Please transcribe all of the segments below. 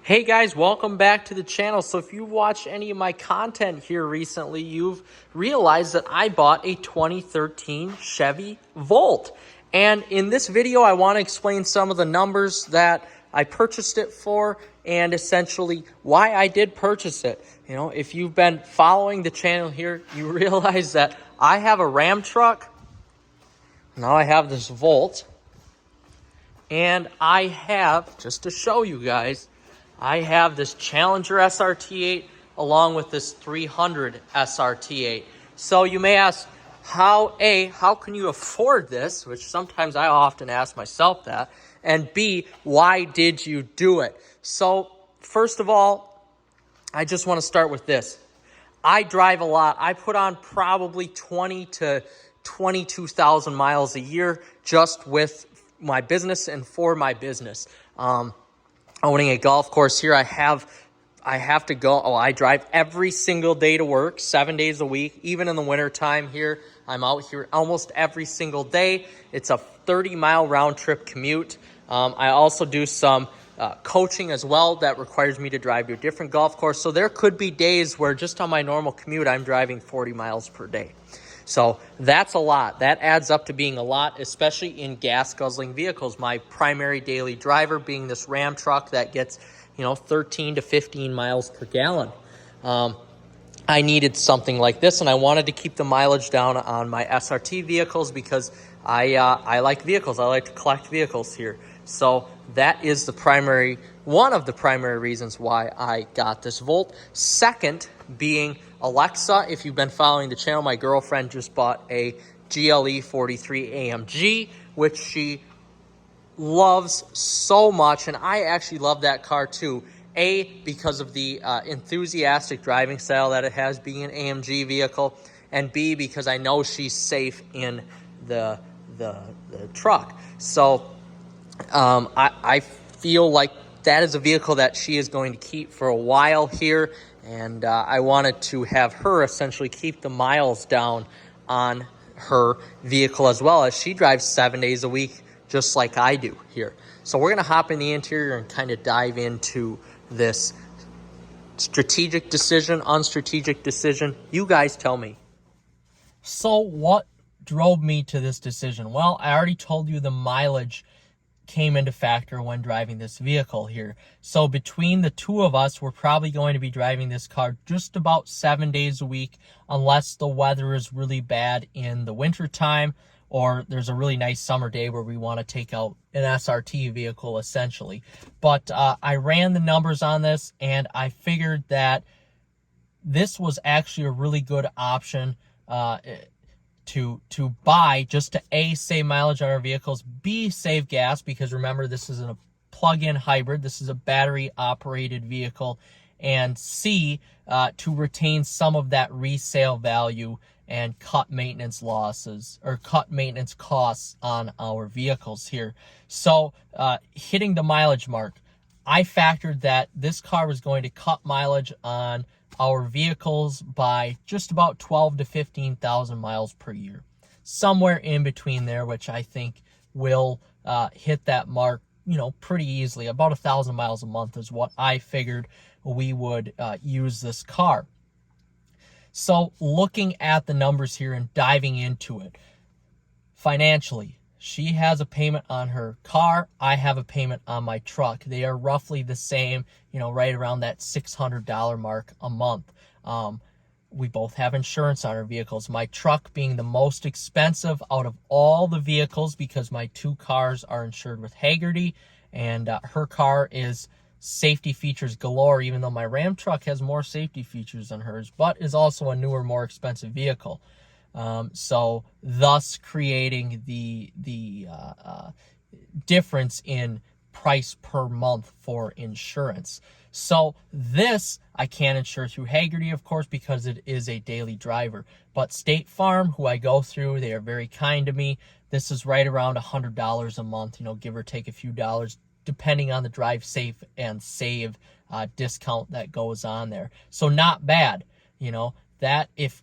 Hey guys, welcome back to the channel. So if you've watched any of my content here recently, you've realized that I bought a 2013 Chevy Volt. And in this video, I want to explain some of the numbers that I purchased it for and essentially why I did purchase it. You know, if you've been following the channel here, you realize that I have a Ram truck. Now I have this Volt. And I have, just to show you guys, I have this Challenger SRT8 along with this 300 SRT8. So you may ask, how can you afford this? Which sometimes I often ask myself that. And B, why did you do it? So first of all, I just want to start with this. I drive a lot. I put on probably 20 to 22,000 miles a year just with my business and for my business. Owning a golf course here, I have to go. I drive every single day to work, 7 days a week. Even in the winter time here, I'm out here almost every single day. It's a 30-mile round trip commute. I also do some coaching as well that requires me to drive to a different golf course. So there could be days where just on my normal commute, I'm driving 40 miles per day. So that's a lot. That adds up to being a lot, especially in gas-guzzling vehicles. My primary daily driver being this Ram truck that gets, 13 to 15 miles per gallon. I needed something like this, and I wanted to keep the mileage down on my SRT vehicles because I like vehicles. I like to collect vehicles here. So that is one of the primary reasons why I got this Volt. Second being Alexa. If you've been following the channel, my girlfriend just bought a GLE 43 AMG, which she loves so much, and I actually love that car too. A, because of the enthusiastic driving style that it has, being an AMG vehicle, and B, because I know she's safe in the truck. So I feel like that is a vehicle that she is going to keep for a while here, and I wanted to have her essentially keep the miles down on her vehicle as well, as she drives 7 days a week just like I do here. So we're going to hop in the interior and kind of dive into this strategic decision, unstrategic decision. You guys tell me. So what drove me to this decision? Well, I already told you the mileage came into factor when driving this vehicle here. So between the two of us, we're probably going to be driving this car just about 7 days a week, unless the weather is really bad in the winter time, or there's a really nice summer day where we want to take out an SRT vehicle essentially. But I ran the numbers on this, and I figured that this was actually a really good option to buy, just to A, save mileage on our vehicles, B, save gas, because remember, this is a plug-in hybrid. This is a battery-operated vehicle. And C, to retain some of that resale value and cut maintenance losses, or cut maintenance costs on our vehicles here. So hitting the mileage mark, I factored that this car was going to cut mileage on our vehicles by just about 12 to 15,000 miles per year. Somewhere in between there, which I think will hit that mark, pretty easily. About 1,000 miles a month is what I figured we would use this car. So looking at the numbers here and diving into it, financially, she has a payment on her car. I have a payment on my truck. They are roughly the same, right around that $600 mark a month. We both have insurance on our vehicles. My truck being the most expensive out of all the vehicles, because my two cars are insured with Hagerty, and her car is safety features galore, even though my Ram truck has more safety features than hers, but is also a newer, more expensive vehicle. So thus creating the difference in price per month for insurance. So this I can insure through Hagerty, of course, because it is a daily driver. But State Farm, who I go through, they are very kind to me. This is right around $100 a month, give or take a few dollars, depending on the drive safe and save discount that goes on there. So not bad, that if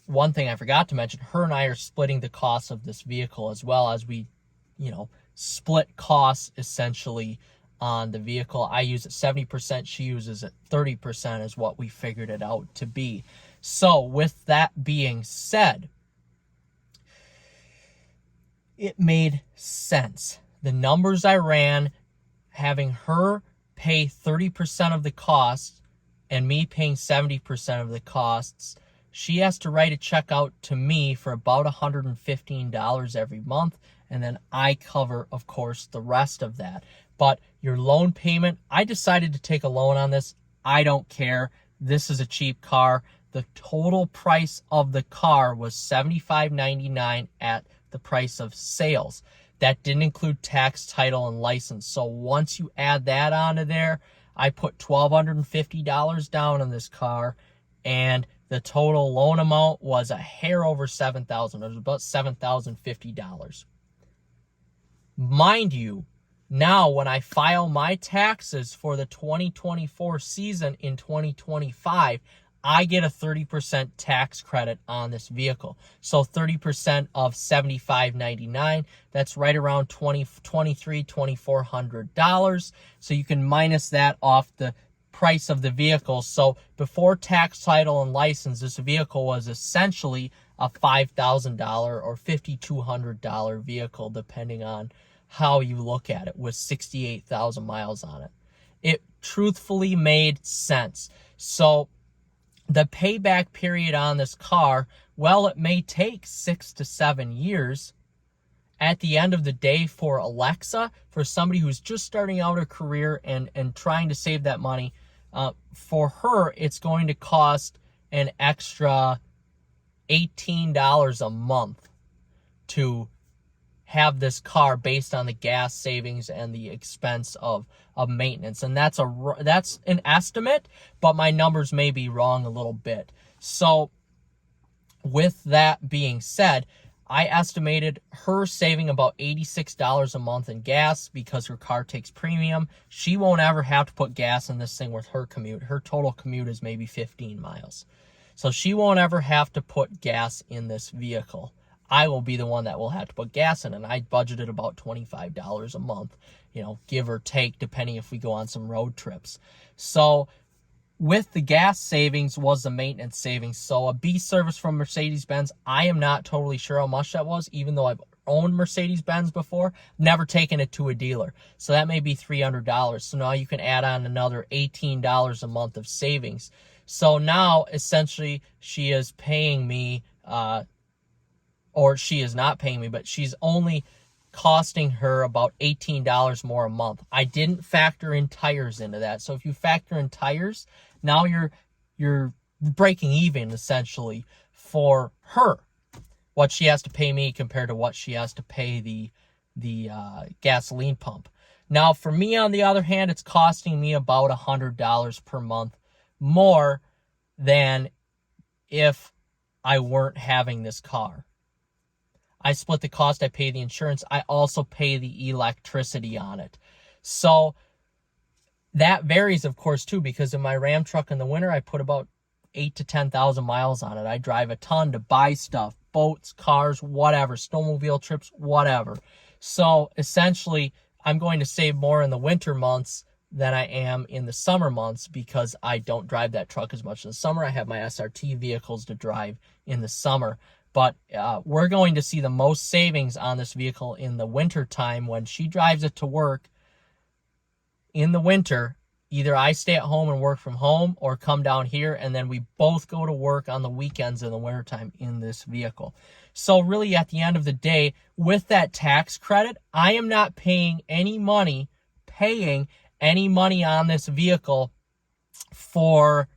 one thing I forgot to mention, her and I are splitting the cost of this vehicle, as well as we, split costs essentially on the vehicle. I use it 70%. She uses it 30% is what we figured it out to be. So with that being said, it made sense. The numbers I ran, having her pay 30% of the costs and me paying 70% of the costs, she has to write a check out to me for about $115 every month, and then I cover, of course, the rest of that. But your loan payment, I decided to take a loan on this. I don't care. This is a cheap car. The total price of the car was $75.99 at the price of sales. That didn't include tax, title, and license. So once you add that onto there, I put $1,250 down on this car, and the total loan amount was a hair over $7,000. It was about $7,050. Mind you, now when I file my taxes for the 2024 season in 2025, I get a 30% tax credit on this vehicle. So 30% of $75.99, that's right around $2,400. So you can minus that off the price of the vehicle. So before tax, title, and license, this vehicle was essentially a $5,000 or $5,200 vehicle, depending on how you look at it, with 68,000 miles on it. It truthfully made sense. So the payback period on this car, well, it may take 6 to 7 years. At the end of the day, for Alexa, for somebody who's just starting out her career and trying to save that money, for her, it's going to cost an extra $18 a month to have this car based on the gas savings and the expense of maintenance. And that's an estimate, but my numbers may be wrong a little bit. So with that being said, I estimated her saving about $86 a month in gas because her car takes premium. She won't ever have to put gas in this thing with her commute. Her total commute is maybe 15 miles. So she won't ever have to put gas in this vehicle. I will be the one that will have to put gas in, and I budgeted about $25 a month, give or take, depending if we go on some road trips. So with the gas savings was the maintenance savings. So a B service from Mercedes-Benz, I am not totally sure how much that was, even though I've owned Mercedes-Benz before, never taken it to a dealer. So that may be $300. So now you can add on another $18 a month of savings. So now essentially she is paying me, or she is not paying me, but she's only costing her about $18 more a month. I didn't factor in tires into that. So if you factor in tires, now you're breaking even essentially for her, what she has to pay me compared to what she has to pay the gasoline pump. Now for me, on the other hand, it's costing me about $100 per month more than if I weren't having this car. I split the cost. I pay the insurance. I also pay the electricity on it. So that varies, of course, too, because in my Ram truck in the winter, I put about 8,000 to 10,000 miles on it. I drive a ton to buy stuff, boats, cars, whatever, snowmobile trips, whatever. So essentially, I'm going to save more in the winter months than I am in the summer months because I don't drive that truck as much in the summer. I have my SRT vehicles to drive in the summer. But we're going to see the most savings on this vehicle in the winter time when she drives it to work in the winter. Either I stay at home and work from home or come down here, and then we both go to work on the weekends in the wintertime in this vehicle. So really, at the end of the day, with that tax credit, I am not paying any money on this vehicle for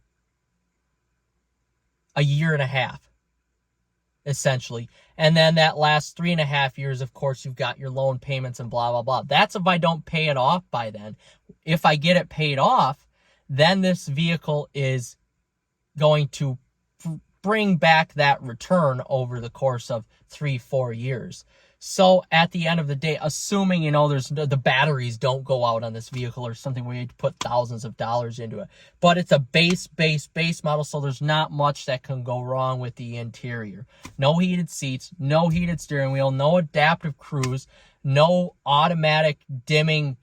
a year and a half. Essentially. And then that last 3.5 years, of course, you've got your loan payments and blah, blah, blah. That's if I don't pay it off by then. If I get it paid off, then this vehicle is going to bring back that return over the course of 3-4 years. So at the end of the day, assuming, there's the batteries don't go out on this vehicle or something where you put thousands of dollars into it, but it's a base model, so there's not much that can go wrong with the interior. No heated seats, no heated steering wheel, no adaptive cruise, no automatic dimming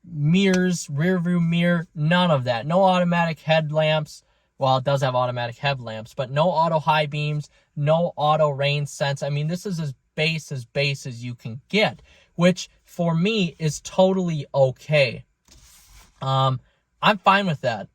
mirrors, rear view mirror, none of that. No automatic headlamps. Well, it does have automatic headlamps, but no auto high beams, no auto rain sense. I mean, this is as base as you can get, which for me is totally okay. I'm fine with that.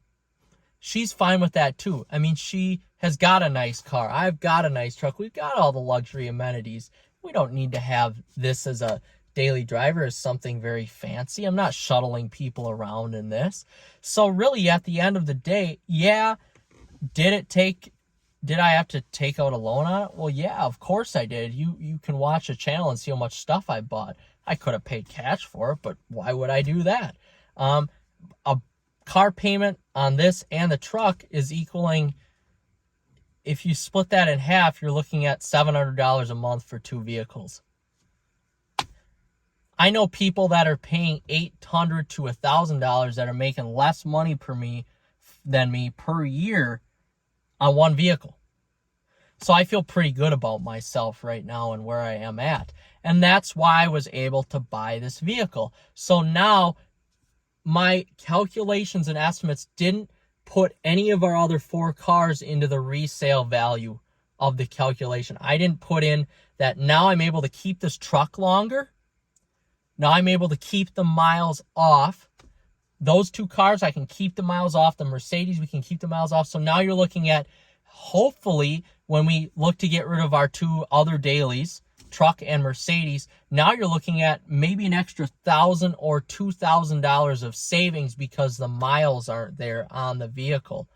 She's fine with that too. I mean, she has got a nice car. I've got a nice truck. We've got all the luxury amenities. We don't need to have this as a daily driver as something very fancy. I'm not shuttling people around in this. So really, at the end of the day, yeah, did I have to take out a loan on it? Well, yeah, of course I did. You can watch the channel and see how much stuff I bought. I could have paid cash for it, but why would I do that? A car payment on this and the truck is equaling, if you split that in half, you're looking at $700 a month for 2 vehicles. I know people that are paying $800 to $1,000 that are making less money than me per year on one vehicle. So I feel pretty good about myself right now and where I am at. And that's why I was able to buy this vehicle. So now my calculations and estimates didn't put any of our other 4 cars into the resale value of the calculation. I didn't put in that now I'm able to keep this truck longer. Now I'm able to keep the miles off. Those 2 cars, I can keep the miles off. The Mercedes, we can keep the miles off. So now you're looking at, hopefully, when we look to get rid of our 2 other dailies, truck and Mercedes, now you're looking at maybe an extra $1,000 or $2,000 of savings because the miles aren't there on the vehicle.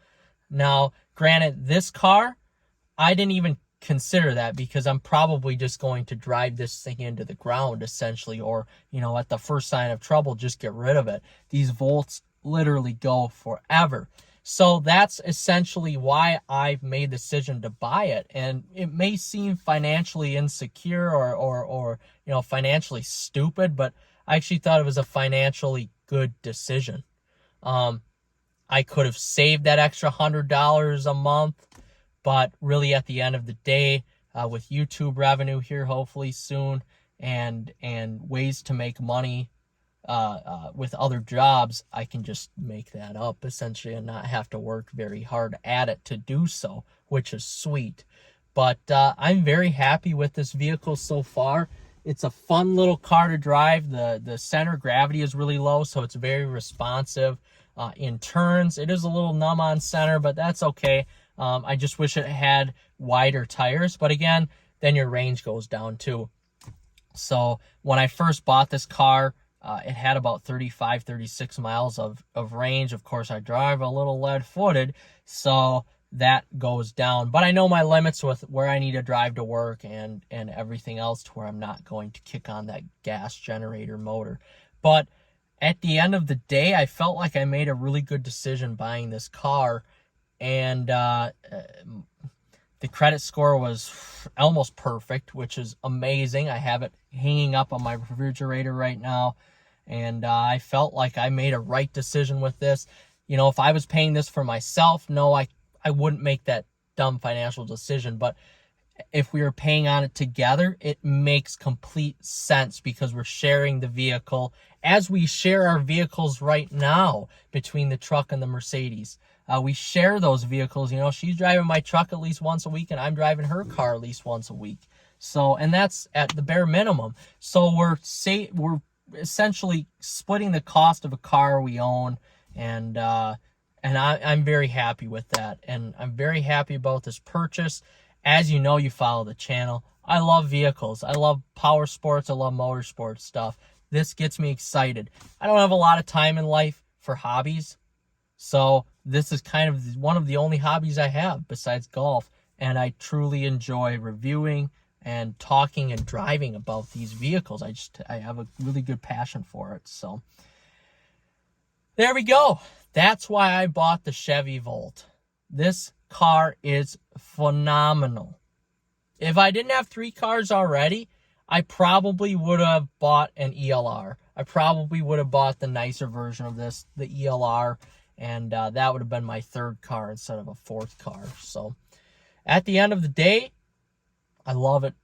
Now, granted, this car, I didn't even consider that because I'm probably just going to drive this thing into the ground essentially, or, at the first sign of trouble, just get rid of it. These Volts literally go forever. So that's essentially why I've made the decision to buy it. And it may seem financially insecure or financially stupid, but I actually thought it was a financially good decision. I could have saved that extra $100 a month, but really at the end of the day, with YouTube revenue here hopefully soon and ways to make money with other jobs, I can just make that up essentially and not have to work very hard at it to do so, which is sweet. But I'm very happy with this vehicle so far. It's a fun little car to drive. The center of gravity is really low, so it's very responsive in turns. It is a little numb on center, but that's okay. I just wish it had wider tires, but again, then your range goes down too. So when I first bought this car, it had about 35, 36 miles of range. Of course, I drive a little lead-footed, so that goes down. But I know my limits with where I need to drive to work and everything else to where I'm not going to kick on that gas generator motor. But at the end of the day, I felt like I made a really good decision buying this car. And the credit score was almost perfect, which is amazing. I have it hanging up on my refrigerator right now. And I felt like I made a right decision with this. If I was paying this for myself, no, I wouldn't make that dumb financial decision. But if we were paying on it together, it makes complete sense because we're sharing the vehicle as we share our vehicles right now between the truck and the Mercedes. We share those vehicles. She's driving my truck at least once a week and I'm driving her car at least once a week. So, and that's at the bare minimum. So we're essentially splitting the cost of a car we own, and I'm very happy with that, and I'm very happy about this purchase. As you know, you follow the channel, I love vehicles. I love power sports. I love motorsports stuff. This gets me excited. I don't have a lot of time in life for hobbies, so this is kind of one of the only hobbies I have besides golf, and I truly enjoy reviewing and talking and driving about these vehicles. I have a really good passion for it. So there we go. That's why I bought the Chevy Volt. This car is phenomenal. If I didn't have 3 cars already, I probably would have bought an ELR. I probably would have bought the nicer version of this, the ELR, and that would have been my 3rd car instead of a 4th car. So at the end of the day, I love it.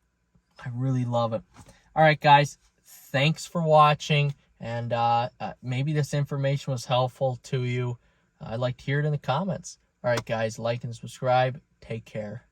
I really love it. All right, guys, thanks for watching, And maybe this information was helpful to you. I'd like to hear it in the comments. All right, guys, like and subscribe. Take care.